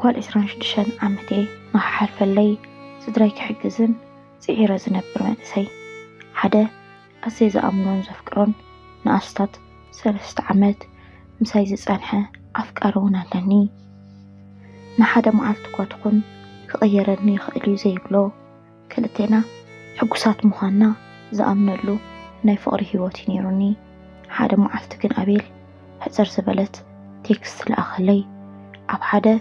أقوال 26 عمتي ما حالفلي سدراي كحجزن سعيرة زنبر منسي حدا أسيز أمنون زفكرون ناستات 3 عمت مسايز صانحة أفكارون علني ما حدا معلتك وتكون كغيرني خيلي زي بلو كلتنا حقوسات مهانا زأمنلو ناي فقري هيوتي نيروني حدا معلتكن قبيل حزر زبلت تكست لأخلي أب حدا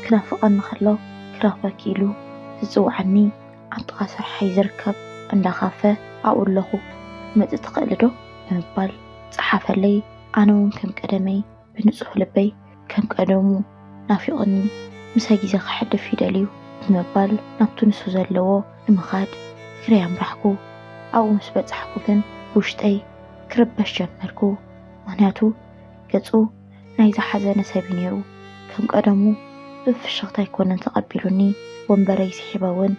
كنافقن نخلو كرافك إلو تزوعني أنطقى سرحي زركب أن خافة أقول له ما تتقلدو مبال صحافة لي أنا ممكن قدمي بنصح لبي كم قدمو نافقني مساجي زخ حد في دليو مبال نبتو نسو زلوو المخاد كريام رحكو أو مسبت حكوكن بوشتي كربش جمركو مهناتو قصو نايزا حزانة سابينيرو كم قدمو بفشغتا يكون تقبلوني وانبري سحباون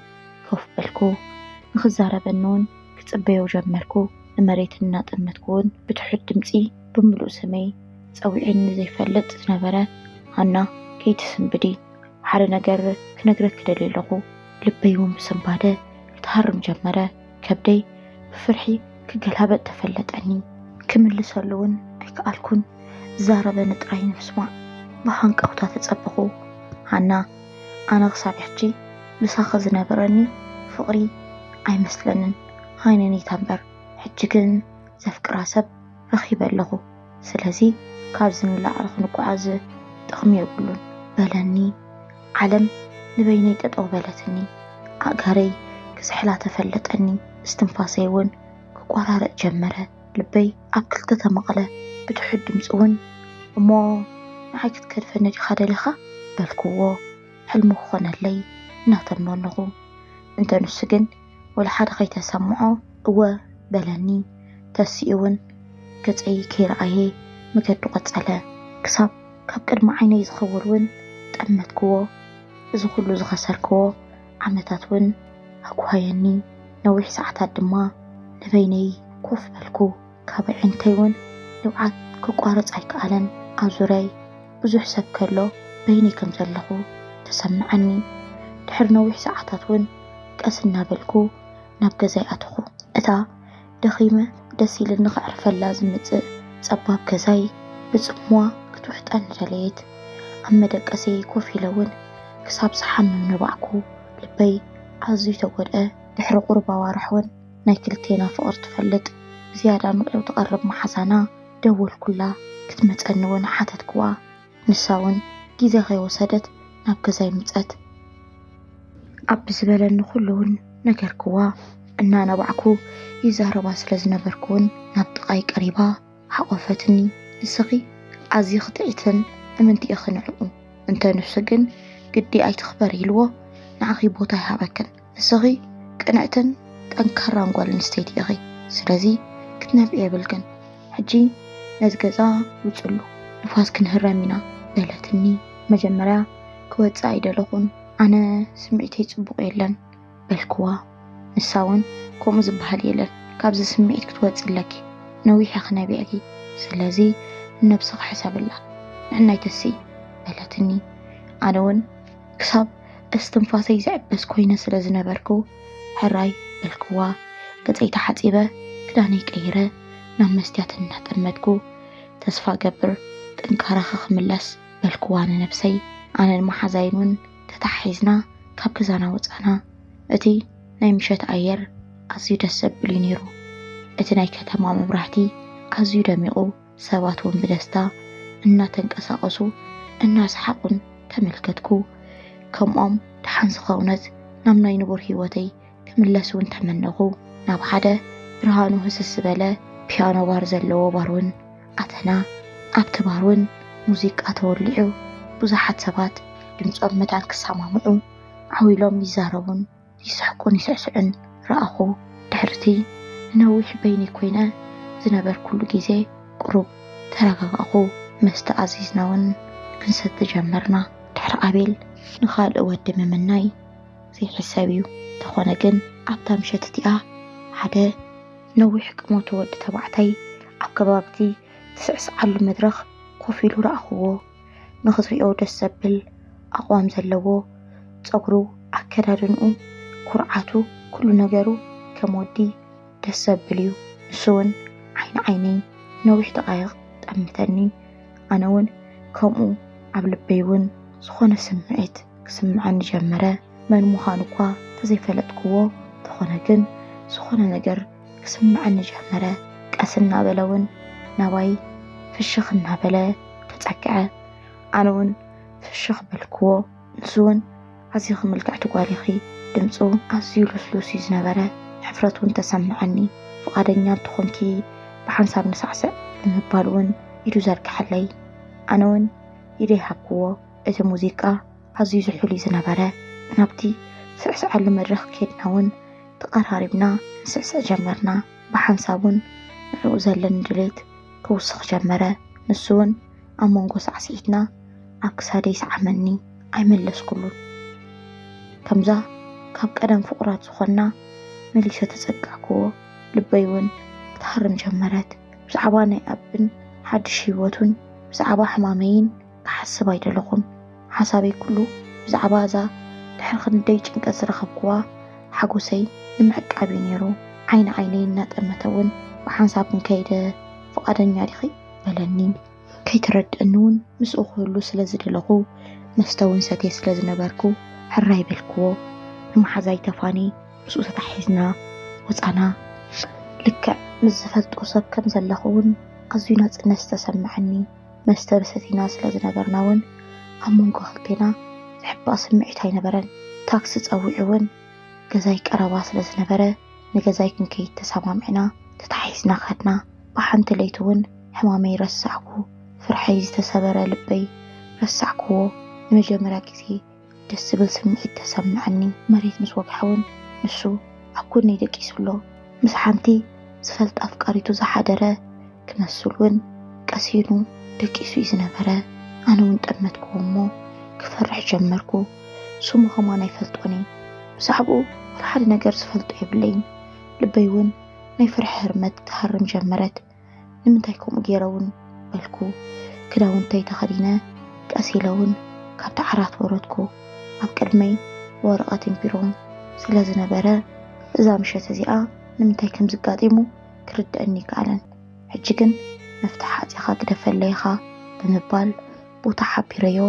كوف بالكو نخزارة بنون كتقبيو جمركو نمريت الناط المتكون بتحد دمتي بملو سمي تسويعين زي فلت نبرة هنا كي تسنبدي وحال نقر كنقرك دليلغو لبيوم بسنبادة تهرم جمرة كبدي بفرحي كقلهبت تفلت عني كمل سلون أيكالكن زارة نطرين بسمع بحنك أوتا تتصبقو هنا أنا غصاب حجي بساخذ نبرني فقري أي مثلن هاينني تنبر حجكن زفك راسب رخيب اللغو سلازي كابزن الله عرخ نقعاز تغمي يقولون بلاني علم نبيني تتقبلتني أقهري كسحلا تفلتني استنفاسيون كقرار جمرة لبي أكل تتمقله بتحد مسؤون وما معي كتكلف النجي خادلخة بالكوة حلمو خونه لي ناتمنون لغو انت نسجن ولا حد خي تسمعه هو بلاني تسيون كتعي كي رأيه مكدو قتله كساب كابكد معيني يزخورون تأمت كوة إذا كله زخسر كوة عمتاتون هكو هايني نوح ساعتات دما نبيني كوف بالكو كابع عنتيون لوعات كقارت عيك ألن أزوري بزح سب كله بيني كم زلقو تسمعني تحر نوح ساعتاتون كأسنا بالكو نبقى زي أتخو أتا دخيمة دسيل النغعرف اللازم تصباب كزاي بصموا كتوحت أنا جليت أما دقسي كوفي لون كساب صحن من نبعكو لبي عزي تقول دحر قربا وارحون نايكلتينا فقر تفلت زيادة لو تقرب محزانا دول كلها كتمت أنون حاتت كوا نساون جيزي غي وسادت نبقى زي متأت أب زبالن كلون نكر كوا أنا نبعكو يزهربا سلازنا بركون نبتقاي قريبا حقوفتني نسغي عزي خطئتن أمنتي أخنعو انت نفسجن قدي أي تخبري لوا نعغي بوطاي هابكن نسغي كنعتن تنكران قوال نستيتي أغي سلازي كتنا بإيبلكن حجي نزقزا وصلو نفاس كنهرامينا دالتني مجمرا كوات سايدة لغون أنا سمعتي تبقو إيلن بالكوا نساون كوم زبهال يلن كابز سمعت كتوات لكي نويح أخنا بيأكي سلازي نبسق حساب الله نحنا يتسي دالتني أناون كساب استنفاسي زعبس كوينة سلازنا بركو حراي بالكوا قد تحتيبه كداني كيرة نام مستياتنا تمدكو تسفى قبر تنكارخ خملس بالكوانا نفسي أنا المحزينون تتحيزنا كاب كزانا وطانا اتي ناي مشات أير أزيو دسب لينيرو اتي ناي كتما مبرحتي أزيو دميقو سواتون بدستا إنا تنكساقسو الناس حقن تملكتكو كم تحنس خونت نام ناي نبور هيوتي كملسون تمنغو ناب حدا برهانو هسس بلا بيانو بارزلو بارون أتنا أبتبارون موزيك أتولعو بزحت سبات دمصኦም متان كسامعو عويلهم يزارون يسحقون يسعسعن رأخو دحرتي نوح بيني كوينة زنبر كل جيزي قرب ترقاقو مستعزيزناون كنست تجمرنا دحر قابل نخال أودم مناي زي حسابيو تخونجن عبتا مشتتئة حدا نوح كموتو ود تبعتي عقبابتي تسعس على المدرخ كوفيلو رأخوه نخزريو دسبل ኣቋም ዘለዎ ፀጉሩ ኣከዳድንኡ ኩርዓቱ ኩሉ ነገሩ ከም ወዲ ደስ ዘብል እዩ ንሱ እውን ዓይነይ ነዊሕ ደቃይቕ ጠምተኒ ኣነ እውን ከምኡ ኣብ ልበይ እውን ዝኾነ ስምዒት ክስምዓኒ ጀመረ መን ምዃኑ እኳ ተዘይፈለጥክዎ ተኾነ ግን ዝኾነ ነገር ክስምዓኒ ጀመረ ቀስ እናበለ እውን ናባይ ፍሽኽ እናበለ ተፀግዐ ኣነ እውን ፍሽኽ በልክዎ ንሱ እውን ኣዝዩ ክምልክዕ ትጓሊኺ ድምፁ ኣዝዩ ልስሉስ እዩ ዝነበረ ሕፍረት እውን ተሰምዐኒ ፍቓደኛ እንትኾንኪ ብሓንሳብ ንሳዕስዕ ንምባል እውን ኢዱ ዘርግሐለይ ኣነ እውን ኢደይ ሃብክዎ እቲ ሙዚቃ ኣዝዩ ዝሑል እዩ ዝነበረ ናብቲ ስዕስዓሉ መድረኽ ከድና እውን ተቐራሪብና ንስዕስዕ ጀመርና ብሓንሳብ እውን ንዕኡ ዘለኒ ድሌት ክውስኽ ጀመረ ንሱ እውን ኣብ መንጎ ሳዕስዒትና ኣብ ክሳደይ ሰዓመኒ ኣይመለስኩሉን ከምዛ ካብ ቀደም ፍቑራት ዝኾና መሊሰ ተፀጋዕክዎ ልበይ እውን ክትሃርም ጀመረት ብዛዕባ ናይ ኣብን ሓድሽ ሂወቱን ብዛዕባ ሕማመይን ክሓስብ ኣይደለኹን ሓሳበይ ኩሉ ብዛዕባ እዛ ድሕሪ ክንደይ ጭንቀት ዝረኸብክዋ ሓጎሰይ ንምዕቃብ እዩ ነይሩ ዓይነይ እናጠመተ እውን ብሓንሳብ ክንከይደ ፍቓደኛ ዲኺ በለኒ ከይትረድአኒ እውን ምስኡ ክህሉ ስለ ዝደለኹ መስተ እውን ሰትየ ስለ ዝነበርኩ ሕራይ በልክዎ ንማሓዛይ ተፋኒ ምስኡ ተታሒዝና ወፃና ልክዕ ምስ ዝፈልጦ ሰብ ከም ዘለኹ እውን ኣዝዩ ናፅነት ዝተሰምዐኒ መስተ ብሰቲና ስለ ዝነበርና እውን ኣብ መንጎ ክልቴና ዝሕባእ ስምዒት ኣይነበረን ታክሲ ፀዊዑ እውን ገዛይ ቀረባ ስለ ዝነበረ ንገዛይ ክንከይድ ተሰማሚዕና ተታሒዝና ኸድና ብሓንቲ ለይቲ እውን ሕማመይ ረሳዕኩ ፍርሐይ ዝተሰበረ ልበይ ረሳዕክዎ ንመጀመርያ ግዜ ደስ ዝብል ስምዒት ተሰምዐኒ መሬት ምስ ወግሐ እውን ንሱ ኣብ ጎነይ ደቂሱሎ ምስ ሓንቲ ዝፈልጥ ኣፍቃሪቱ ዝሓደረ ክመስል እውን ቀሲኑ ደቂሱ እዩ ዝነበረ ኣነ እውን ጠመትክዎ እሞ ክፈርሕ ጀመርኩ ስሙ ኸማን ኣይፈልጦኒ ብዛዕባኡ ወላ ሓደ ነገር ዝፈልጦ የብለይን ልበይ እውን ናይ ፍርሒ ህርመት ትሃርም ጀመረት ንምንታይ ከምኡ ገይረ እውን በልኩ ክዳውንተይ ተኸዲነ ቀሲለ እውን ካብቲ ዓራት ወረድኩ ኣብ ቅድመይ ወረቐትን ቢሮን ስለ ዝነበረ እዛ ምሸት እዚኣ ንምንታይ ከም ዝጋጢሙ ክርድአኒ ይከኣለን ሕጂ ግን መፍትሕ ሓፂኻ ግደፈለይኻ ብምባል ቦታ ሓቢረዮ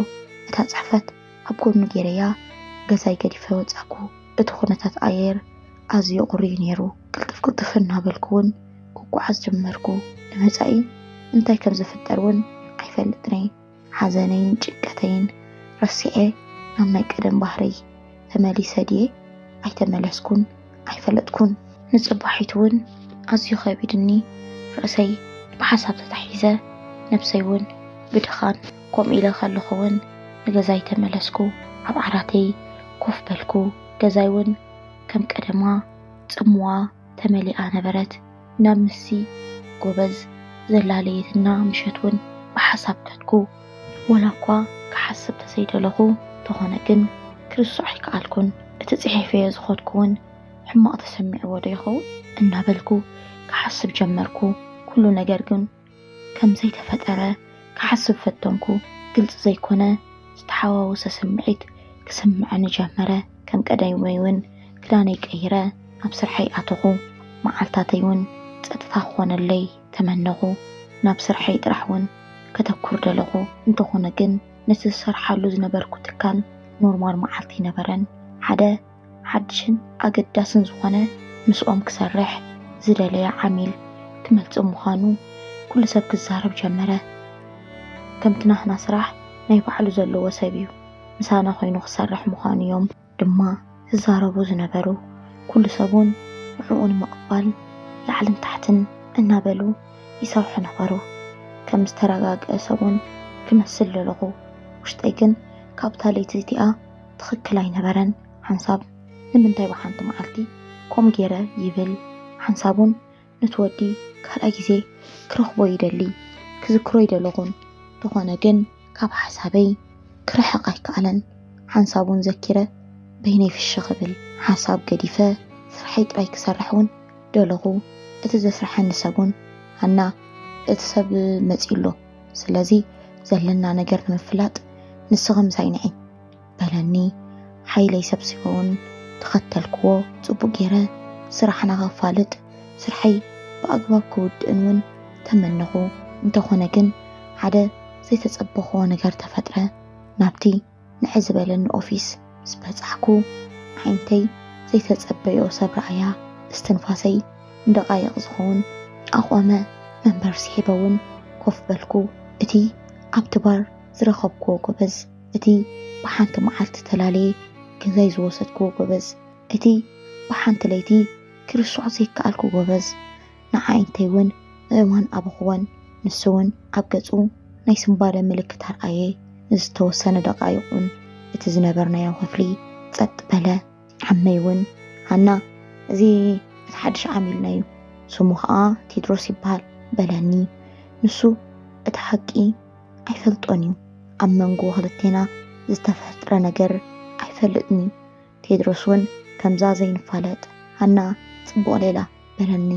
እታ ፅሕፈት ኣብ ጎኑ ገይረያ ገዛይ ገዲፈ ወፃኩ እቲ ኩነታት ኣየር ኣዝዩ ቁሩይ ነይሩ ቅልጥፍ ቅልጥፍ እናበልኩ እውን ክጓዓዝ ጀመርኩ ንመፃኢ እንታይ ከም ዝፍጠር እውን ኣይፈልጥን ሓዘነይን ጭንቀተይን ረሲዐ ናብ ናይ ቀደም ባህሪ ተመሊሰ ድየ ኣይተመለስኩን ኣይፈለጥኩን ንፅባሒት እውን ኣዝዩ ከቢድኒ ርእሰይ ብሓሳብ ተታሒዘ ነብሰይ እውን ብድኻን ከምኡ ኢለ ከለኹ እውን ንገዛይ ተመለስኩ ኣብ ዓራተይ ኮፍ በልኩ ገዛይ እውን ከም ቀደማ ጽምዋ ተመሊኣ ነበረት ናብ ምሲ ጎበዝ ዘላለየትና ምሸት እውን ብሓሳብ ከድኩ ወላ እኳ ክሓስብ ተዘይደለኹ ተኾነ ግን ክርስዕ ኣይከኣልኩን እቲ ጽሒፈዮ ዝኸድኩ እውን ሕማቕ ተሰሚዕዎ ዶ ይኸውን እናበልኩ ክሓስብ ጀመርኩ ኩሉ ነገር ግን ከም ዘይተፈጠረ ክሓስብ ፈተንኩ ግልጽ ዘይኮነ ዝተሓዋወሰ ስምዒት ክስምዐኒ ጀመረ ከም ቀዳመይ እውን ክዳነይ ቀይረ ናብ ስርሐይ ኣተኹ መዓልታተይ እውን ፀጥታ ክኾነለይ ተመነኹ ናብ ስርሐይ ጥራሕ እውን ከተኩር ደለኹ እንተኾነ ግን ነቲ ዝሰርሓሉ ዝነበርኩ ትካል ኖርማል መዓልቲ ነበረን ሓደ ሓድሽን ኣገዳስን ዝኾነ ምስኦም ክሰርሕ ዝደለየ ዓሚል ክመልጽእ ምዃኑ ኩሉ ሰብ ክዛረብ ጀመረ ከምቲ ናህና ስራሕ ናይ ባዕሉ ዘለዎ ሰብ እዩ ምሳና ኮይኑ ክሰርሕ ምዃኑ እዮም ድማ ዝዛረቡ ዝነበሩ ኩሉ ሰብ እውን ንዕኡ ንምቕባል ላዕልን ታሕትን እናበሉ ይሰርሑ ነበሩ ከም ዝተረጋግአ ሰብ እውን ክመስል ደለኹ ውሽጠይ ግን ካብታ ለይቲ እዚኣ ትኽክል ኣይነበረን ሓንሳብ ንምንታይ ብሓንቲ መዓልቲ ከም ገይረ ይብል ሓንሳቡን ንትወዲ ካልኣይ ግዜ ክረኽቦ ይደሊ ክዝክሮ ይደለኹን ተኾነ ግን ካብ ሓሳበይ ክርሕቕ ኣይከኣለን ሓንሳቡን ዘኪረ በይነይ ፍሽኽ ብል ሓሳብ ገዲፈ ስርሐይ ጥራይ ክሰርሕ እውን ደለኹ እቲ ዘስርሐኒ ሰብ እውን ሃና እቲ ሰብ መፂሎ ስለዚ ዘለና ነገር ንምፍላጥ ንስኺ ምሳይ ንዒ بلني حيلي سبسيون تختلكو صبو جيرة سرحنا غفالت سرحي بأقباب كود انون تمنغو انتخونا جن حدا زي تتصبخو نجار تفترة نابتي نحزبلن أوفيس سبتحكو عينتي زي تتصبيو سبرعيا استنفاسي دقايق زخون أقوامة منبر سحبون كوف بالكو اتي عبتبار زرخبكو قبز اتي بحانت معالت تلالي كزاي زوستكو قبز اتي بحانت ليتي كرسو عزيك كالكو قبز نعاينتي ون ايوان أبخوان نسون عبقزو نايسن بارا ملكت هرقاية نزتوسان دقايقون اتزنبرنا يا خفلي تصد بلا عميون هنا زي اتحدش عاملنايو سموها تيدروس يبال بلاني نسو اتحقي አይፈልጦኒዩ ኣብ መንጎ ክልቴና ዝተፈጥረ ነገር ኣይፈልጥኒ ቴድሮስ እውን ከምዛ ዘይንፋለጥ ሃና ጽቡቕ ሌላ በለኒ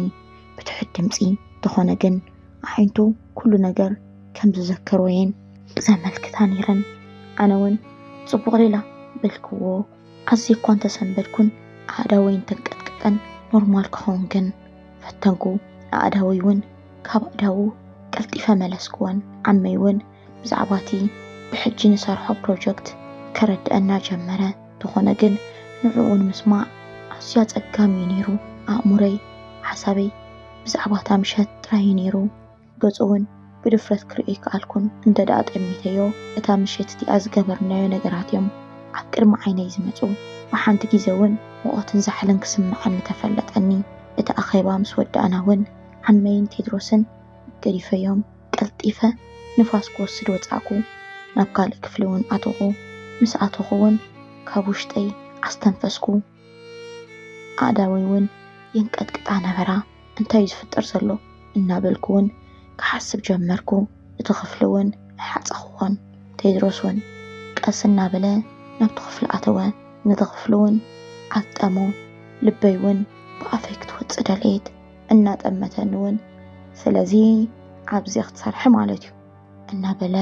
ብትሕት ድምፂ ተኾነ ግን ኣዒንቱ ኩሉ ነገር ከም ዝዘከሮየን ዘመልክታ ነይረን ኣነ እውን ጽቡቕ ሌላ በልክዎ ኣዝየ እኳ እንተሰንበድኩን ኣእዳወይን ተንቀጥቅጠን ኖርማል ክኸውን ግን ፈተንኩ ኣእዳወይ እውን ካብ ኣእዳው ቀልጢፈ መለስክወን ዓመይ እውን ብዛዕባቲ ብሕጂ ንሰርሖ ፕሮጀክት ከረድአና ጀመረ ተኾነ ግን ንዕኡን ምስማዕ ኣዝያ ጸጋሚ ነይሩ ኣእሙረይ ሓሳበይ ብዛዕባታ ምሸት ጥራይ ነይሩ ገጹ እውን ብድፍረት ክርኢ ከኣልኩን እንደዳኣ ጠሚተዮ እታ ምሸት እቲኣ ዝገበርናዮ ነገራት እዮም ኣብ ቅድሚ ዓይነይ ዝመፁ ብሓንቲ ግዜ እውን ሙቐትን ዛሕልን ክስምዓኒ ተፈለጠኒ እቲ ኣኼባ ምስ ወዳእና እውን ዓመይን ቴድሮስን ገዲፈዮም ቀልጢፈ ንፋስ ክወስድ ወጻእኩ ናብ ካልእ ክፍሊ እውን ኣተኹ ምስ ኣተኹ እውን ካብ ውሽጠይ ኣስተንፈስኩ ኣእዳወይ እውን ይንቀጥቅጣ ነበራ እንታይ ዝፍጠር ዘሎ እናበልኩ እውን ክሓስብ ጀመርኩ እቲ ክፍሊ እውን ሓፀኽዎን ቴድሮስ እውን ቀስ እናበለ ናብቲ ክፍሊ ኣተወ ነቲ ክፍሊ እውን ኣጠሞ ልበይ እውን ብኣፈይ ክትወፅእ ደልየት እናጠመተኒ እውን ስለዚ ኣብዚ ክትሰርሒ ማለት እዩ እናበለ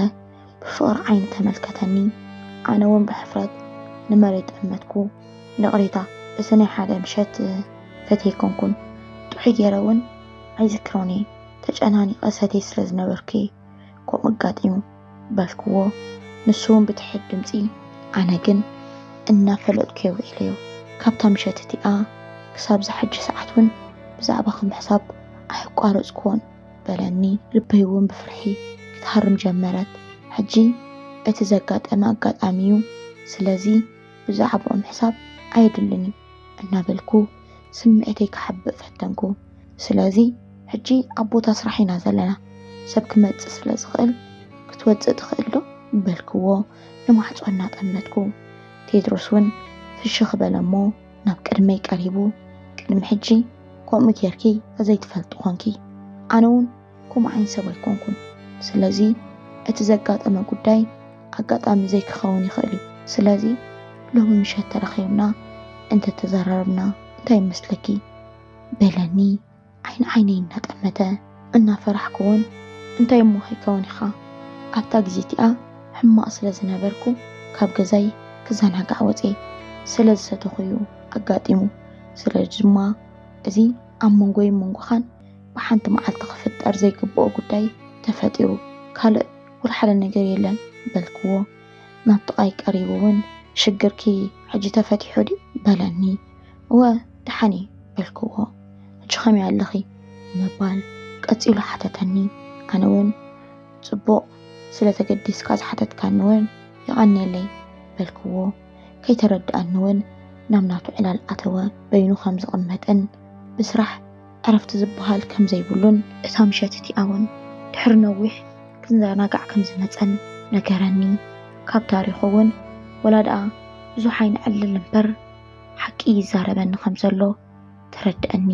ብፍቕሪ ዓይኒ ተመልከተኒ ኣነ እውን ብሕፍረት ንመሬት ጠመትኩ ንቕሪታ እቲ ናይ ሓደ ምሸት ፈተይኮንኩን ጥዑይ ገይረ እውን ኣይዝክሮን እየ ተጨናኒቐ ሰተይ ስለ ዝነበርኩ ከምኡ ኣጋጢሙ በልክዎ ንሱ እውን ብትሕት ድምፂ ኣነ ግን እናፈለጥኩ የውዒለዮ ካብታ ምሸት እቲኣ ክሳብ ዝሕጂ ሰዓት እውን ብዛዕባ ከምሕሳብ ኣይቋረፅክዎን በለኒ ልበይ እውን ብፍርሒ ክትሃርም ጀመረት ሕጂ እቲ ዘጋጠመ ኣጋጣሚ እዩ ስለዚ ብዛዕባኡ ምሕሳብ ኣይድልኒ እናበልኩ ስምዒተይ ክሓብእ ፈተንኩ ስለዚ ሕጂ ኣብ ቦታ ስራሕ ኢና ዘለና ሰብ ክመፅእ ስለ ዝኽእል ክትወፅእ ትኽእል ዶ በልክዎ ንማዕፆ እናጠመትኩ ቴድሮስ እውን ፍሽኽ በለ እሞ ናብ ቅድመይ ቀሪቡ ቅድሚ ሕጂ ከምኡ ጌርኪ ዘይትፈልጥ ኮንኪ ኣነ እውን ከምኡ ዓይን ሰብ ኣይኮንኩን ስለዚ እቲ ዘጋጠመ ጉዳይ ኣጋጣሚ ዘይክኸውን ይኽእል እዩ ስለዚ ሎሚ ምሸት ተረኺብና እንተተዘራረብና እንታይ ይመስለኪ በለኒ ዓይነይ እናጠመተ እናፈራሕኩ እውን እንታይ እሞ ከይከውን ኢኻ ኣብታ ግዜ እቲኣ ሕማቕ ስለ ዝነበርኩ ካብ ገዛይ ክዘናጋዕ ወፄ ስለ ዝሰተኹ እዩ ኣጋጢሙ ስለዚ ድማ እዚ ኣብ መንጎይ መንጎኻን ብሓንቲ መዓልቲ ክፍጠር ዘይግብኦ ጉዳይ ተፈጢሩ ካልእ ወልሓደ ነገር የለን በልክዎ ናብ ጥቓይ ቀሪቡ እውን ሽግርኪ ሕጂ ተፈቲሑ ድዩ በለኒ እወ ድሓኒ በልክዎ ሕጂ ኸመይ ኣለኺ ምባል ቀፂሉ ሓተተኒ ኣነ እውን ጽቡቕ ስለተገዲስካ ዝሓተትካኒ እውን ይቐኒየለይ በልክዎ ከይተረድኣኒ እውን ናብ ናቱ ዕላል ኣተወ በይኑ ከም ዝቕመጥን ብስራሕ ዕረፍቲ ዝበሃል ከም ዘይብሉን እታ ምሸት እቲኣ እውን ድሕሪ ነዊሕ ክንዘናጋዕ ከም ዝመፀን ነገረኒ ካብ ታሪኹ እውን ወላድኣ ብዙሕ ኣይንዕልል እምበር ሓቂ ይዛረበኒ ከም ዘሎ ተረድአኒ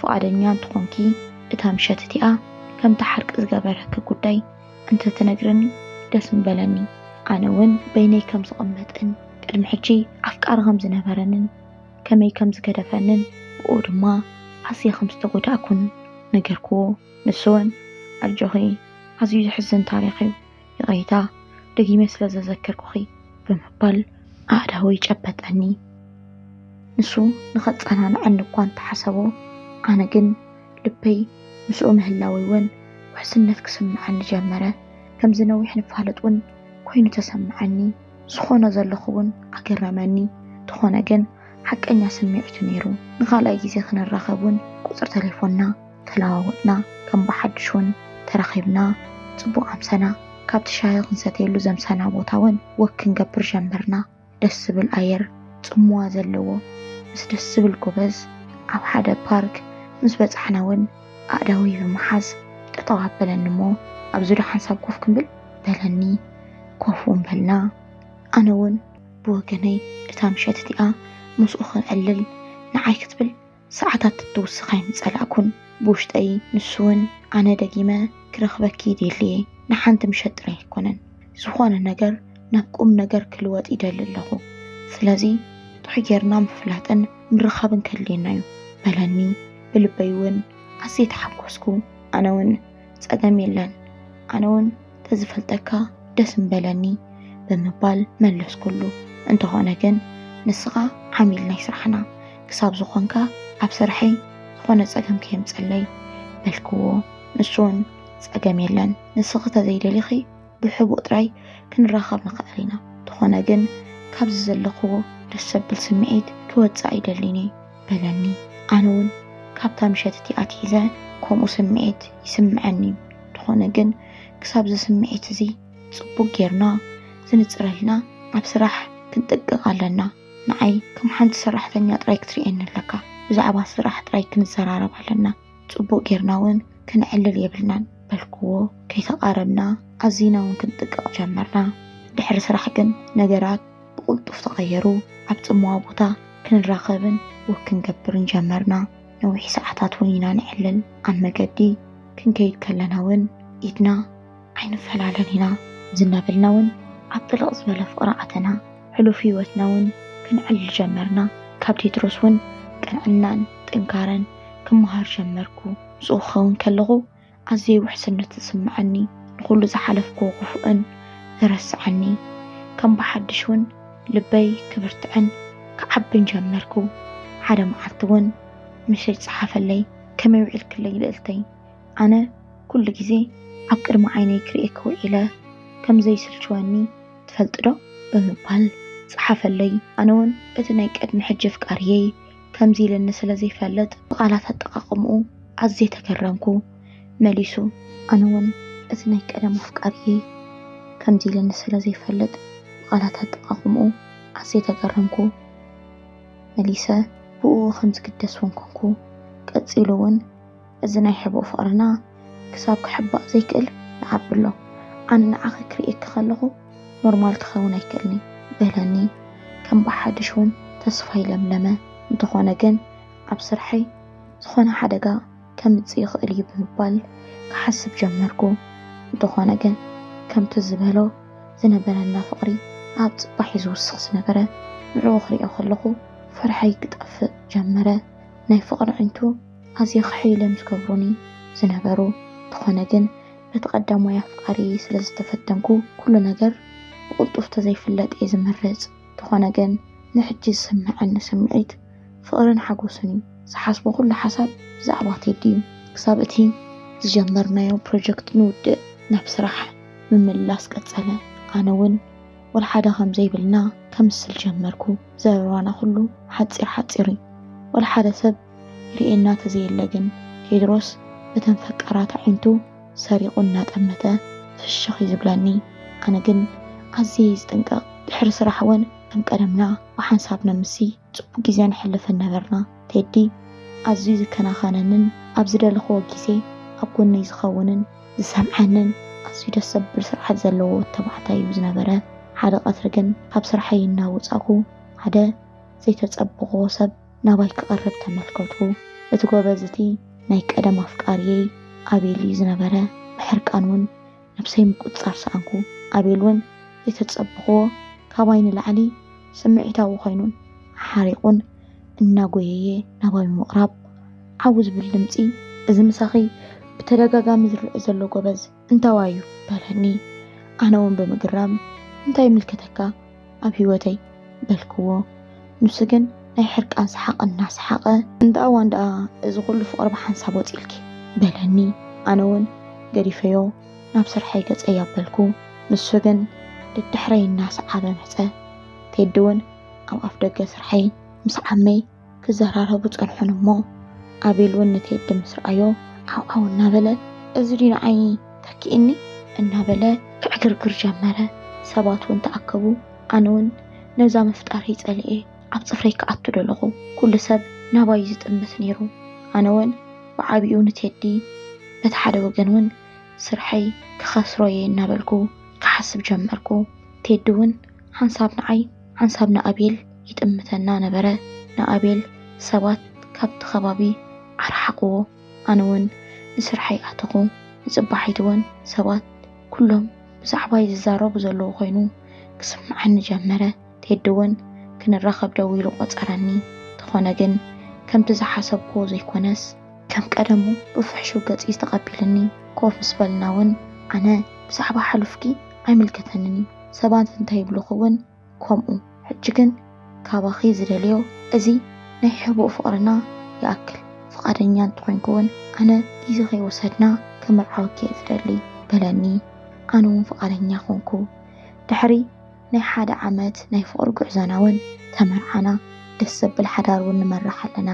ፍቓደኛ እንትኾንኪ እታ ምሸት እቲኣ ከምቲ ሓርቂ ዝገበረኪ ጉዳይ እንተትነግረኒ ደስ ምበለኒ ኣነ እውን በይነይ ከም ዝቕመጥን ቅድሚ ሕጂ ኣፍቃሪ ከም ዝነበረንን ከመይ ከም ዝገደፈንን ብኡ ድማ ኣዝየ ከም ዝተጎዳእኩን ነገርክዎ ንሱ እውን ኣጆኺ ኣዝዩ ዝሕዝን ታሪኽ እዩ ይቐይታ ደጊመ ስለ ዘዘከርኩኺ ብምባል ኣእዳወይ ጨበጠኒ። ንሱ ንኸፀናንዐኒ እኳ እንተሓሰቦ ኣነ ግን ልበይ ምስኡ ምህላወይ እውን ውሕስነት ክስምዓኒ ጀመረ። ከምዚ ነዊሕ ንፋለጥ እውን ኮይኑ ተሰምዐኒ። ዝኾነ ዘለኹ እውን ኣገረመኒ። እንተኾነ ግን ሓቀኛ ስምዒቱ ነይሩ። ንኻልኣይ ግዜ ክንራኸብ እውን ቁፅሪ ተሌፎንና ተለዋወጥና፣ ከም ብሓድሽ እውን ተራኺብና ፅቡቕ ኣምሰና ካብቲ ሻሂ ክንሰትየሉ ዘምሰና ቦታ እውን ወክ ክንገብር ጀመርና። ደስ ዝብል ኣየር ፅምዋ ዘለዎ ምስ ደስ ዝብል ጎበዝ ኣብ ሓደ ፓርክ ምስ በፃሕና እውን ኣእዳወይ ብምሓዝ ጠጠው ኣበለኒ እሞ ኣብ ዙርያ ሓንሳብ ኮፍ ክንብል በለኒ። ኮፍ እውን በልና። ኣነ እውን ብወገነይ እታ ምሸት እቲኣ ምስኡ ክዕልል ንዓይ ክትብል ሰዓታት እትውስኽ ኣይምፀላእኩን። ብውሽጠይ ንሱ እውን ኣነ ደጊመ ክረኽበኪ ይደልየ። ንሓንቲ ምሸት ጥራይ ኣይኮነን ዝኾነ ነገር ናብ ቁም ነገር ክልወጥ ይደሊ ኣለኹ። ስለዚ ጥሑ ጌርና ምፍላጥን ምርኻብን ከድልየና እዩ በለኒ። ብልበይ እውን ኣዝየ ተሓጎስኩ። ኣነ እውን ፀገም የለን፣ ኣነ እውን ተዝፈልጠካ ደስ ምበለኒ ብምባል መለስኩሉ። እንተኾነ ግን ንስኻ ዓሚል ናይ ስራሕና ክሳብ ዝኾንካ ኣብ ስራሐይ ዝኾነ ፀገም ከየምፀለይ በልክዎ። ንሱ እውን ፀገም የለን፣ ንስኺ ተዘይደሊኺ ብሕቡእ ጥራይ ክንራኸብ ንኽእል ኢና። እንተኾነ ግን ካብዚ ዘለኽዎ ደስ ዘብል ስምዒት ክወፅእ ይደሊኒ በለኒ። ኣነ እውን ካብታ ምሸት እቲኣ ኣትሒዘ ከምኡ ስምዒት ይስምዐኒ። እንተኾነ ግን ክሳብ እዚ ስምዒት እዚ ፅቡቅ ጌርና ዝንፅረልና ኣብ ስራሕ ክንጥቅቕ ኣለና። ንዓይ ከም ሓንቲ ሰራሕተኛ ጥራይ ክትሪአኒ ኣለካ። ብዛዕባ ስራሕ ጥራይ ክንዘራረብ ኣለና። ፅቡቅ ጌርና እውን ክንዕልል የብልናን በልክዎ። ከይተቃረብና ኣዝና እውን ክንጥቅቕ ጀመርና። ድሕሪ ስራሕ ግን ነገራት ብቁልጡፍ ተቐየሩ። ኣብ ፅምዋ ቦታ ክንራኸብን ወክ ክንገብርን ጀመርና። ነዊሕ ሰዓታት እውን ኢና ንዕልል። ኣብ መገዲ ክንከይድ ከለና እውን ኢድና ኣይንፈላለን ኢና። ዝናበልና እውን ኣብ ጥልቕ ዝበለ ፍቕሪ ኣተና። ሕሉፍ ህይወትና እውን ክንዕልል ጀመርና። ካብ ቴድሮስ እውን ቅንዕናን ጥንካረን ክመሃር ጀመርኩ። ምስኡ ክኸውን ከለኹ ኣዝየ ውሕስነት ዝስምዐኒ፣ ንኩሉ ዝሓለፍክዎ ክፉእን ዝረስዓኒ። ከም ብሓድሽ እውን ልበይ ክብርትዕን ክዓብን ጀመርኩ። ሓደ መዓልቲ እውን ምሸት ፀሓፈለይ ከመይ ውዒል ክለይ ልእልተይ ኣነ ኩሉ ግዜ ኣብ ቅድሚ ዓይነይ ክሪኤ ክውዒለ ከም ዘይስልችወኒ ትፈልጥ ዶ ብምባል ፀሓፈለይ። ኣነ እውን እቲ ናይ ቀድሚ ሕጂ ፍቃርየይ ከምዚ ኢለኒ ስለ ዘይፈለጥ ብቓላት ኣጠቓቕምኡ ኣዝየ ተገረምኩ። መሊሱ ኣነ እውን እቲ ናይ ቀደም ኣፍቃርየይ ከምዚ ኢለኒ ስለ ዘይፈለጥ ብቓላት ኣጠቓቕምኡ ኣዝየ ተገረምኩ። መሊሰ ብኡ ከም ዝግደስ እውን ኮንኩ። ቀፂሉ እውን እዚ ናይ ሕቡእ ፍቕርና ክሳብ ክሕባእ ዘይክእል ንዓብሎ። ኣነ ንዓኺ ክሪኤክ ከለኹ ኖርማል ክኸውን ኣይክእልኒ በለኒ። ከም ብሓድሽ እውን ተስፋ ይለምለመ። እንተኾነ ግን ኣብ ስርሐይ ዝኾነ ሓደጋ ከምፅእ ይኽእል እዩ ብምባል ክሓስብ ጀመርኩ። እንተኾነ ግን ከምቲ ዝበሎ ዝነበረና ፍቕሪ ኣብ ፅባሕ ዝውስኽ ዝነበረ ንዕኡ ክሪኦ ከለኹ ፍርሐይ ክጠፍእ ጀመረ። ናይ ፍቕሪ ዒንቱ ኣዝየ ክሕይሎም ዝገብሩኒ ዝነበሩ። እንተኾነ ግን በቲ ቀዳማይ ኣፍቃሪ ስለ ዝተፈተንኩ ኩሉ ነገር ብቁልጡፍ ተዘይፍለጥ እየ ዝመርፅ። እንተኾነ ግን ንሕጂ ዝስምዐኒ ስምዒት ፍቕርን ሓጎስን እዩ። ዝሓስቦ ኩሉ ሓሳብ ብዛዕባ ቴዲ እዩ። ክሳብ እቲ ዝጀመርናዮ ፕሮጀክት ንውድእ ናብ ስራሕ ምምልላስ ቀፀለ። ኣነ እውን ወላ ሓደ ከም ዘይብልና ከምስል ጀመርኩ። ዘረባና ኩሉ ሓፂር ሓፂር እዩ። ወላ ሓደ ሰብ ይርኤና ተዘየለ ግን ቴድሮስ በተን ፈቀራት ዒንቱ ሰሪቑ እናጠመተ ፍሽኽ እዩ ዝብለኒ። ኣነ ግን ኣዝየ ዝጥንቀቕ። ድሕሪ ስራሕ እውን ከም ቀደምና ብሓንሳብና ምሲ ፅቡቅ ግዜ ንሕልፍ ነበርና። ቴዲ ኣዝዩ ዝከናኸነንን ኣብ ዝደለኽዎ ግዜ ኣብ ጎነይ ዝኸውንን ዝሰምዐንን ኣዝዩ ደስ ዘብል ስርዓት ዘለዎ ተባዕታይ እዩ ዝነበረ። ሓደ ቀትሪ ግን ካብ ስራሐይ እናወፃኩ ሓደ ዘይተፀብቆ ሰብ ናባይ ክቐርብ ተመልከትኩ። እቲ ጎበዝ እቲ ናይ ቀደም ኣፍቃርየይ ኣቤል እዩ ዝነበረ። ብሕርቃን እውን ነብሰይ ምቁፅፃር ሰኣንኩ። ኣቤል እውን ዘይተፀብቆ ካባይ ንላዕሊ ስምዒታዊ ኮይኑን ሓሪቁን እናጎየየ ናባይ ምቕራብ ዓው ዝብል ድምፂ እዚ ምሳኺ ብተደጋጋሚ ዝርአ ዘሎ ጎበዝ እንተዋዩ በለኒ። ኣነ እውን ብምግራም እንታይ ምልክተካ ኣብ ሂወተይ በልክዎ ንሱ ግን ናይ ሕርቃን ሰሓቕ እናሰሓቐ እንዳኣ እዚ ኩሉ ፍቕሪ ብሓንሳብ ወፂልኪ በለኒ ኣነ እውን ገዲፈዮ ናብ ስርሐይ ገፀይ ኣበልኩ ንሱ ግን ድድሕረይ እናሰዓበ መፀ ቴዲ እውን ኣብ ኣፍ ደገ ስርሐይ ምስ ዓመይ ክዘራረቡ ፀንሑን እሞ ኣቤል እውን ንቴዲ ምስ ረኣዮ ዓውዓው እናበለ እዚ ድዩ ንዓይ ተኪእኒ እናበለ ክዕግርግር ጀመረ ሰባት እውን ተኣከቡ ኣነ እውን ነዛ መፍጣሪ ፀሊኤ ኣብ ፅፍረይ ክኣቱ ደለኹ ኩሉ ሰብ ናባይ ዝጥምት ነይሩ ኣነ እውን ብዓብኡ ንቴዲ በቲ ሓደ ወገን እውን ስርሐይ ክኸስሮ እየ እናበልኩ ክሓስብ ጀመርኩ ቴዲ እውን ሓንሳብ ንዓይ ሓንሳብ ንኣቤል ይጥምተና ነበረ ንኣቤል ሰባት ካብቲ ከባቢ ኣርሓቅዎ ኣነ እውን ንስርሐይ ኣተኹ ንፅባሒት እውን ሰባት ኩሎም ብዛዕባይ ዝዛረቡ ዘለዉ ኮይኑ ክስምዓኒ ጀመረ ቴዲ እውን ክንራኸብ ደው ኢሉ ቆፀረኒ ተኾነ ግን ከምቲ ዝሓሰብኮ ዘይኮነስ ከም ቀደሙ ብፍሕሹ ገፂ ዝተቐቢልኒ ኮፍ ምስ በልና እውን ኣነ ብዛዕባ ሓሉፍኪ ኣይምልከተንኒ ሰባት እንታይ ይብልኹ እውን ከምኡ ሕጂ ግን ካባኺ ዝደልዮ እዚ ናይ ሕቡእ ፍቕርና ይኣክል ፍቓደኛ እንትኮንኩ እውን ኣነ ግዜ ከይወሰድና ክምርዓወኪ እየ ዝደሊ በለኒ ኣነ እውን ፍቓደኛ ኮንኩ ድሕሪ ናይ ሓደ ዓመት ናይ ፍቕሪ ጉዕዞና እውን ተመርዓና ደስ ዘብል ሓዳር እውን ንመርሕ ኣለና